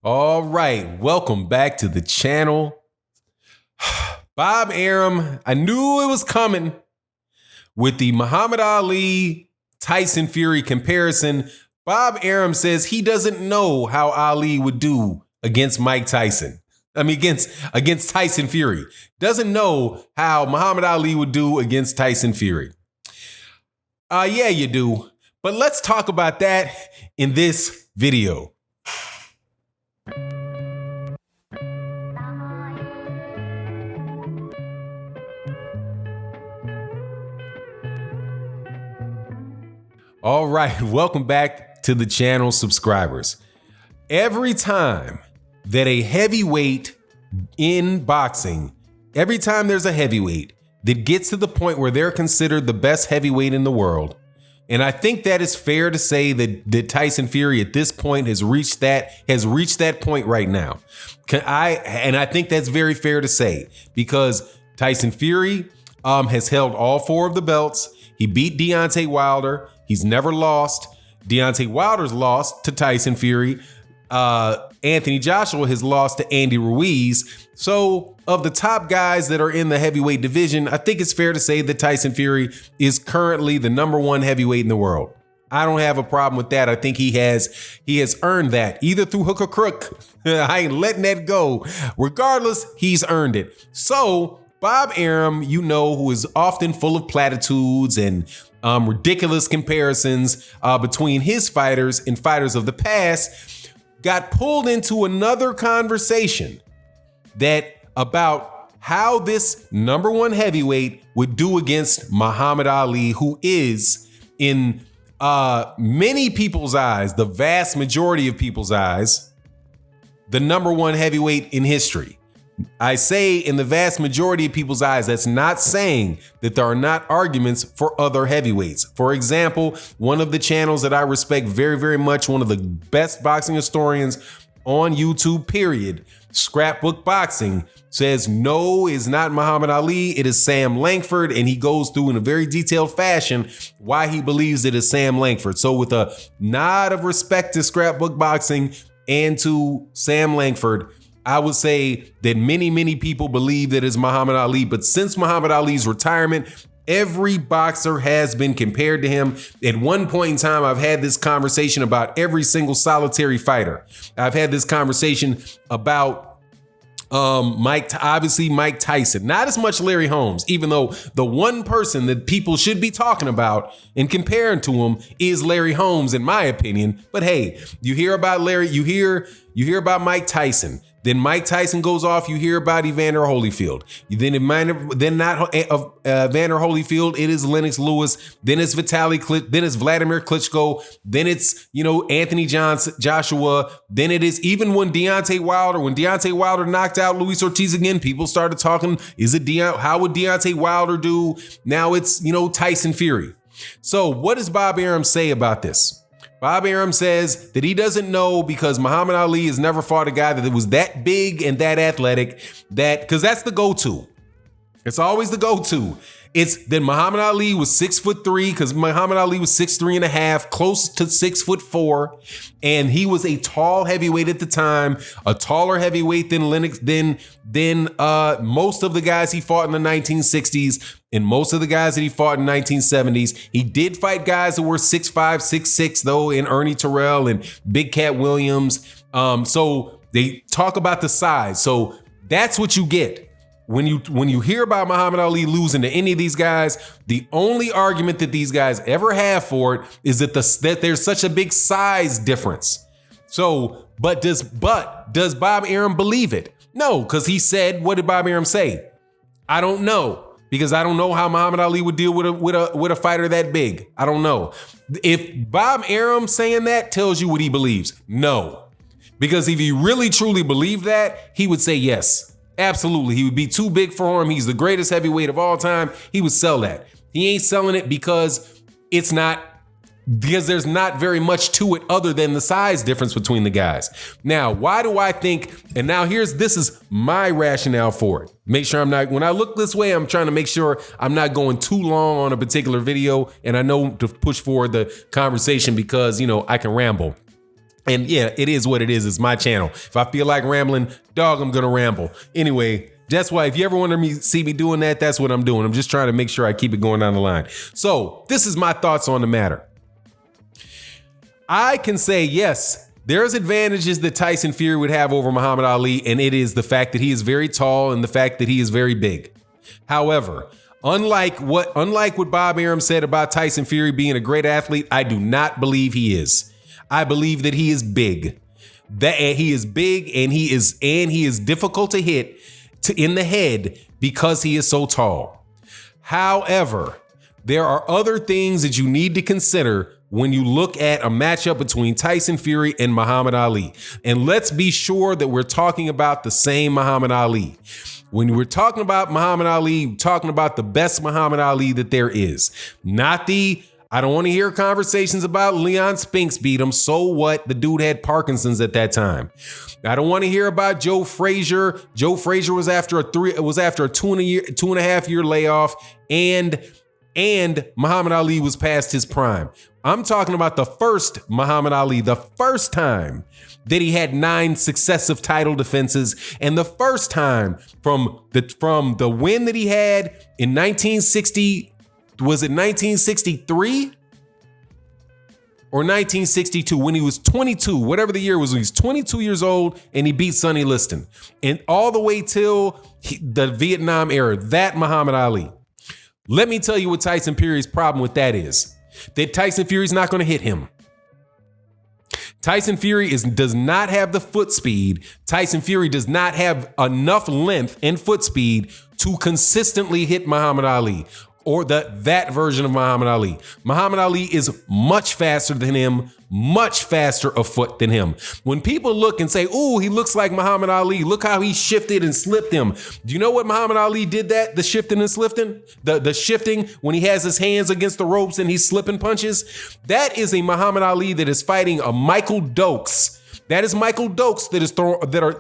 All right, welcome back to the channel. Bob Arum, I knew it was coming with the Muhammad Ali Tyson Fury comparison. Bob Arum says he doesn't know how Ali would do against Mike Tyson. Against Tyson Fury. Doesn't know how Muhammad Ali would do against Tyson Fury. Yeah, you do. But let's talk about that in this video. All right, welcome back to the channel, subscribers. Every time that a heavyweight in boxing, every time there's a heavyweight that gets to the point where they're considered the best heavyweight in the world, and I think that is fair to say that Tyson Fury at this point has reached that point right now. I think that's very fair to say because Tyson Fury has held all 4 of the belts. He beat Deontay Wilder. He's never lost. Deontay Wilder's lost to Tyson Fury. Anthony Joshua has lost to Andy Ruiz. So of the top guys that are in the heavyweight division, I think it's fair to say that Tyson Fury is currently the #1 heavyweight in the world. I don't have a problem with that. I think he has earned that either through hook or crook. I ain't letting that go. Regardless, he's earned it. So Bob Arum, who is often full of platitudes and ridiculous comparisons between his fighters and fighters of the past, got pulled into another conversation about how this #1 heavyweight would do against Muhammad Ali, who is in many people's eyes, the vast majority of people's eyes, the #1 heavyweight in history. I say in the vast majority of people's eyes, that's not saying that there are not arguments for other heavyweights. For example, one of the channels that I respect very, very much, one of the best boxing historians on YouTube, period, Scrapbook Boxing, says no, it's not Muhammad Ali, it is Sam Langford, and he goes through in a very detailed fashion why he believes it is Sam Langford. So with a nod of respect to Scrapbook Boxing and to Sam Langford, I would say that many, many people believe that it's Muhammad Ali, but since Muhammad Ali's retirement, every boxer has been compared to him. At one point in time, I've had this conversation about every single solitary fighter. I've had this conversation about Mike Tyson, not as much Larry Holmes, even though the one person that people should be talking about and comparing to him is Larry Holmes, in my opinion. But hey, you hear about Larry, you hear about Mike Tyson. Then Mike Tyson goes off. You hear about Evander Holyfield. Evander Holyfield. It is Lennox Lewis. Then it's Then it's Vladimir Klitschko. Then it's Anthony Joshua. Then it is even when Deontay Wilder knocked out Luis Ortiz again. People started talking. How would Deontay Wilder do? Now it's Tyson Fury. So what does Bob Arum say about this? Bob Arum says that he doesn't know because Muhammad Ali has never fought a guy that was that big and that athletic, because that's the go-to. It's always the go-to. It's that Muhammad Ali was 6'3", because Muhammad Ali was 6'3.5", close to 6'4", and he was a tall heavyweight at the time, a taller heavyweight than most of the guys he fought in the 1960s. And most of the guys that he fought in the 1970s, he did fight guys that were 6'5", 6'6", though, in Ernie Terrell and Big Cat Williams. So they talk about the size. So that's what you get. When you hear about Muhammad Ali losing to any of these guys, the only argument that these guys ever have for it is that there's such a big size difference. So, but does Bob Arum believe it? No, because he said, what did Bob Arum say? I don't know. Because I don't know how Muhammad Ali would deal with a fighter that big. I don't know. If Bob Arum saying that tells you what he believes, no. Because if he really truly believed that, he would say yes. Absolutely. He would be too big for him. He's the greatest heavyweight of all time. He would sell that. He ain't selling it because there's not very much to it other than the size difference between the guys. Now, why do I think, and now this is my rationale for it. Make sure when I look this way, I'm trying to make sure I'm not going too long on a particular video, and I know to push forward the conversation because, I can ramble. And yeah, it is what it is. It's my channel. If I feel like rambling, dog, I'm going to ramble. Anyway, that's why if you ever want to see me doing that, that's what I'm doing. I'm just trying to make sure I keep it going down the line. So this is my thoughts on the matter. I can say, yes, there's advantages that Tyson Fury would have over Muhammad Ali, and it is the fact that he is very tall and the fact that he is very big. However, unlike what Bob Arum said about Tyson Fury being a great athlete, I do not believe he is. I believe that he is big. That he is big and he is difficult to hit in the head because he is so tall. However, there are other things that you need to consider when you look at a matchup between Tyson Fury and Muhammad Ali. And let's be sure that we're talking about the same Muhammad Ali. When we're talking about Muhammad Ali, we're talking about the best Muhammad Ali that there is. I don't want to hear conversations about Leon Spinks beat him. So what? The dude had Parkinson's at that time. I don't want to hear about Joe Frazier. Joe Frazier was after a 2.5 year layoff, and Muhammad Ali was past his prime. I'm talking about the first Muhammad Ali, the first time that he had 9 successive title defenses, and the first time from the win that he had in 1960, was it 1963 or 1962, when he was 22, whatever the year was, when he was 22 years old and he beat Sonny Liston, and all the way till the Vietnam era, that Muhammad Ali. Let me tell you what Tyson Fury's problem with that is. That Tyson Fury's not going to hit him. Tyson Fury does not have the foot speed. Tyson Fury does not have enough length and foot speed to consistently hit Muhammad Ali, or that version of Muhammad Ali. Muhammad Ali is much faster than him, much faster of foot than him. When people look and say, "Ooh, he looks like Muhammad Ali. Look how he shifted and slipped him." Do you know what Muhammad Ali did that? The shifting and slipping? The shifting when he has his hands against the ropes and he's slipping punches? That is a Muhammad Ali that is fighting a Michael Dokes. That is Michael Dokes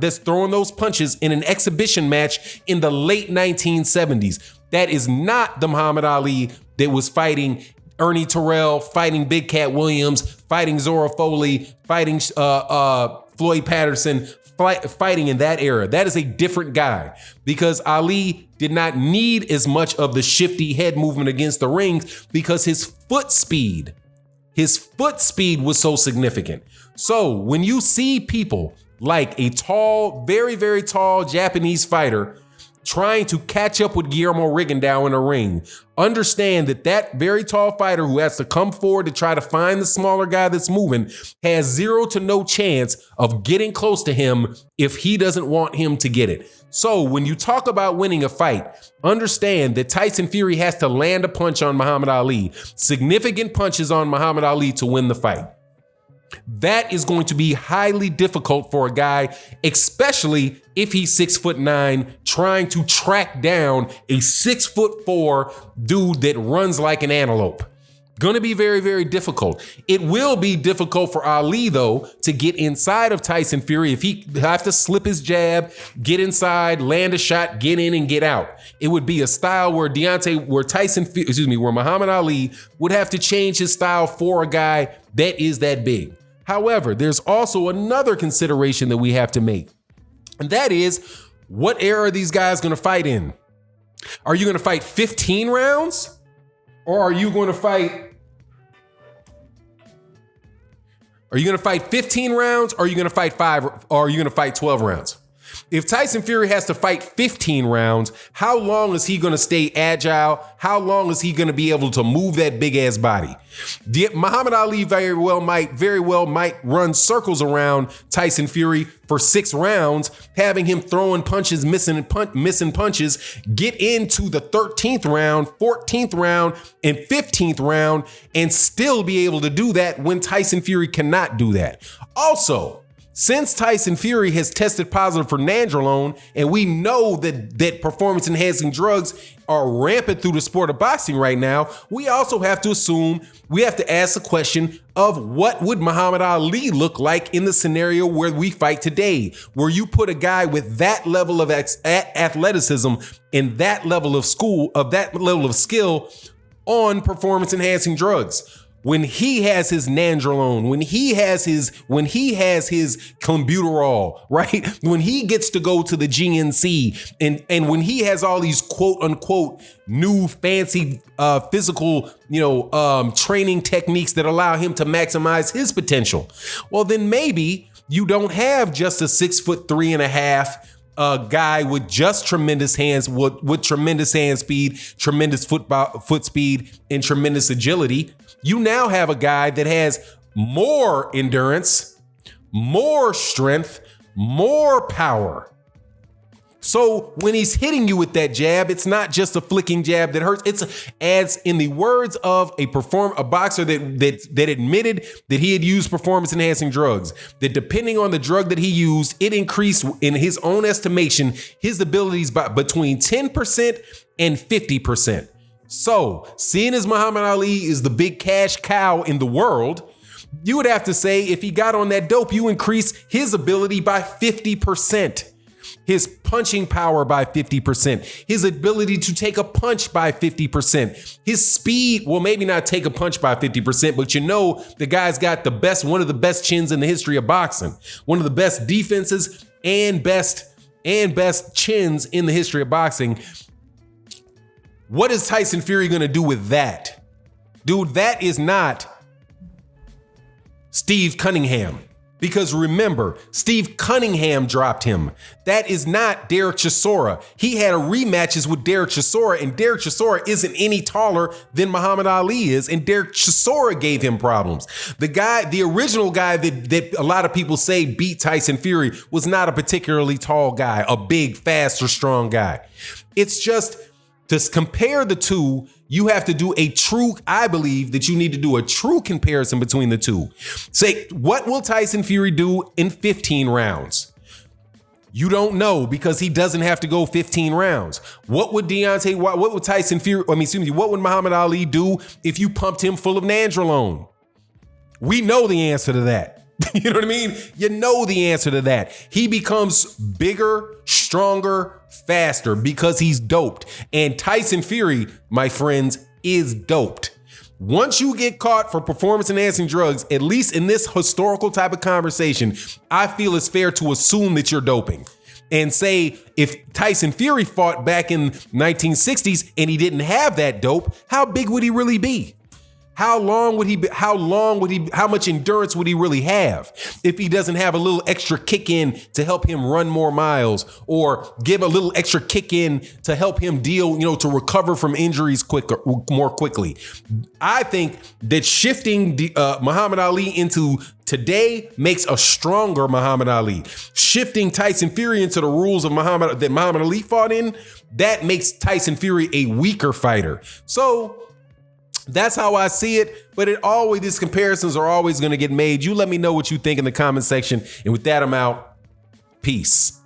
that's throwing those punches in an exhibition match in the late 1970s. That is not the Muhammad Ali that was fighting Ernie Terrell, fighting Big Cat Williams, fighting Zora Foley, fighting Floyd Patterson, fighting in that era. That is a different guy, because Ali did not need as much of the shifty head movement against the rings because his foot speed was so significant. So when you see people like a tall, very, very tall Japanese fighter trying to catch up with Guillermo Rigondeaux in a ring, understand that very tall fighter who has to come forward to try to find the smaller guy that's moving has 0 to no chance of getting close to him if he doesn't want him to get it. So when you talk about winning a fight, understand that Tyson Fury has to land a punch on Muhammad Ali, significant punches on Muhammad Ali to win the fight. That is going to be highly difficult for a guy, especially if he's 6'9", trying to track down a 6'4" dude that runs like an antelope. Going to be very, very difficult. It will be difficult for Ali, though, to get inside of Tyson Fury. If he have to slip his jab, get inside, land a shot, get in and get out. It would be a style where where Muhammad Ali would have to change his style for a guy that is that big. However, there's also another consideration that we have to make, and that is, what era are these guys going to fight in? Are you going to fight 15 rounds? Or are you going to fight 15 rounds? Or are you going to fight 5? Or are you going to fight 12 rounds? If Tyson Fury has to fight 15 rounds, how long is he going to stay agile? How long is he going to be able to move that big ass body? Muhammad Ali very well might run circles around Tyson Fury for 6 rounds, having him throwing punches, missing punches, get into the 13th round, 14th round, and 15th round, and still be able to do that when Tyson Fury cannot do that. Also, since Tyson Fury has tested positive for nandrolone, and we know that performance-enhancing drugs are rampant through the sport of boxing right now, we also have to ask the question of what would Muhammad Ali look like in the scenario where we fight today, where you put a guy with that level of athleticism and that level of skill on performance-enhancing drugs. when he has his nandrolone, when he has his clenbuterol, right? When he gets to go to the GNC and when he has all these quote unquote new fancy physical, training techniques that allow him to maximize his potential. Well, then maybe you don't have just a 6'3.5" guy with just tremendous hands, with tremendous hand speed, tremendous foot speed, and tremendous agility. You now have a guy that has more endurance, more strength, more power. So when he's hitting you with that jab, it's not just a flicking jab that hurts. It's, as in the words of a boxer that admitted that he had used performance enhancing drugs, that depending on the drug that he used, it increased, in his own estimation, his abilities by between 10% and 50%. So seeing as Muhammad Ali is the big cash cow in the world, you would have to say if he got on that dope, you increase his ability by 50%. His punching power by 50%, his ability to take a punch by 50%, his speed, well, maybe not take a punch by 50%, but the guy's got one of the best chins in the history of boxing, one of the best defenses and best chins in the history of boxing. What is Tyson Fury going to do with that? Dude, that is not Steve Cunningham. Because remember, Steve Cunningham dropped him. That is not Derek Chisora. He had rematches with Derek Chisora, and Derek Chisora isn't any taller than Muhammad Ali is, and Derek Chisora gave him problems. The original guy that a lot of people say beat Tyson Fury was not a particularly tall guy, a big, fast, or strong guy. It's just, to compare the two, you have to do I believe that you need to do a true comparison between the two. Say, what will Tyson Fury do in 15 rounds? You don't know, because he doesn't have to go 15 rounds. What would Muhammad Ali do if you pumped him full of nandrolone? We know the answer to that. You know what I mean? You know the answer to that. He becomes bigger, stronger, faster because he's doped. And Tyson Fury, my friends, is doped. Once you get caught for performance enhancing drugs, at least in this historical type of conversation, I feel it's fair to assume that you're doping. And say, if Tyson Fury fought back in 1960s and he didn't have that dope, how big would he really be? How much endurance would he really have if he doesn't have a little extra kick in to help him run more miles, or give a little extra kick in to help him deal, to recover from injuries more quickly? I think that shifting Muhammad Ali into today makes a stronger Muhammad Ali. Shifting Tyson Fury into the rules of that Muhammad Ali fought in, that makes Tyson Fury a weaker fighter. So that's how I see it, but these comparisons are always going to get made. You let me know what you think in the comment section. And with that, I'm out. Peace.